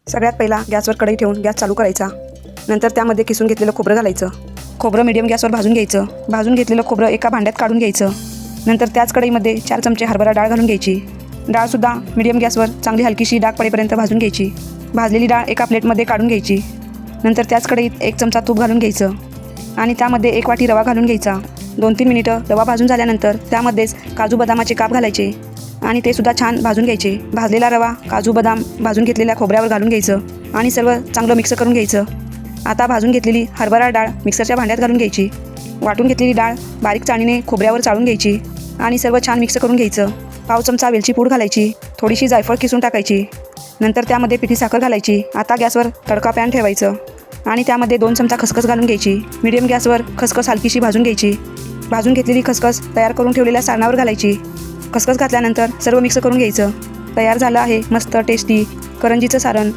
सगळ्यात पहिला गॅसवर कढई ठेवून गॅस चालू करायचा। नंतर त्यामध्ये किसून घेतलेलं खोबरं घालायचं। खोबरं मीडियम गॅसवर भाजून घ्यायचं। भाजून घेतलेलं खोबरं एका भांड्यात काढून घ्यायचं। नंतर त्याच कढईमध्ये 4 चमचे हरभरा डाळ घालून घ्यायची। डाळसुद्धा मीडियम गॅसवर चांगली हलकीशी डाग पडेपर्यंत भाजून घ्यायची। भाजलेली डाळ एका प्लेटमध्ये काढून घ्यायची। नंतर त्याच कढईत 1 चमचा तूप घालून घ्यायचं आणि त्यामध्ये 1 वाटी रवा घालून घ्यायचा। 2-3 मिनिटं रवा भाजून झाल्यानंतर त्यामध्येच काजू बदामाचे काप घालायचे आणि ते सुद्धा छान भाजून घ्यायचे। भाजलेला रवा, काजू बदाम भाजून घेतलेल्या खोबऱ्यावर घालून घ्यायचं आणि सर्व चांगलं मिक्स करून घ्यायचं। आता भाजून घेतलेली हरभरा डाळ मिक्सरच्या भांड्यात घालून घ्यायची। वाटून घेतलेली डाळ बारीक चाळणीने खोबऱ्यावर चाळून घ्यायची आणि सर्व छान मिक्स करून घ्यायचं। पाव चमचा वेलची पूड घालायची। थोडीशी जायफळ किसून टाकायची। नंतर त्यामध्ये पिठी साखर घालायची। आता गॅसवर तडका पॅन ठेवायचं आणि त्यामध्ये 2 चमचा खसखस घालून घ्यायची। मीडियम गॅसवर खसखस हलकीशी भाजून घ्यायची। भाजून घेतलेली खसखस तयार करून ठेवलेल्या सारणावर घालायची। खसखस घातल्यानंतर सर्व मिक्स करून घ्यायचं। तयार झालं आहे मस्त टेस्टी करंजीचं सारण।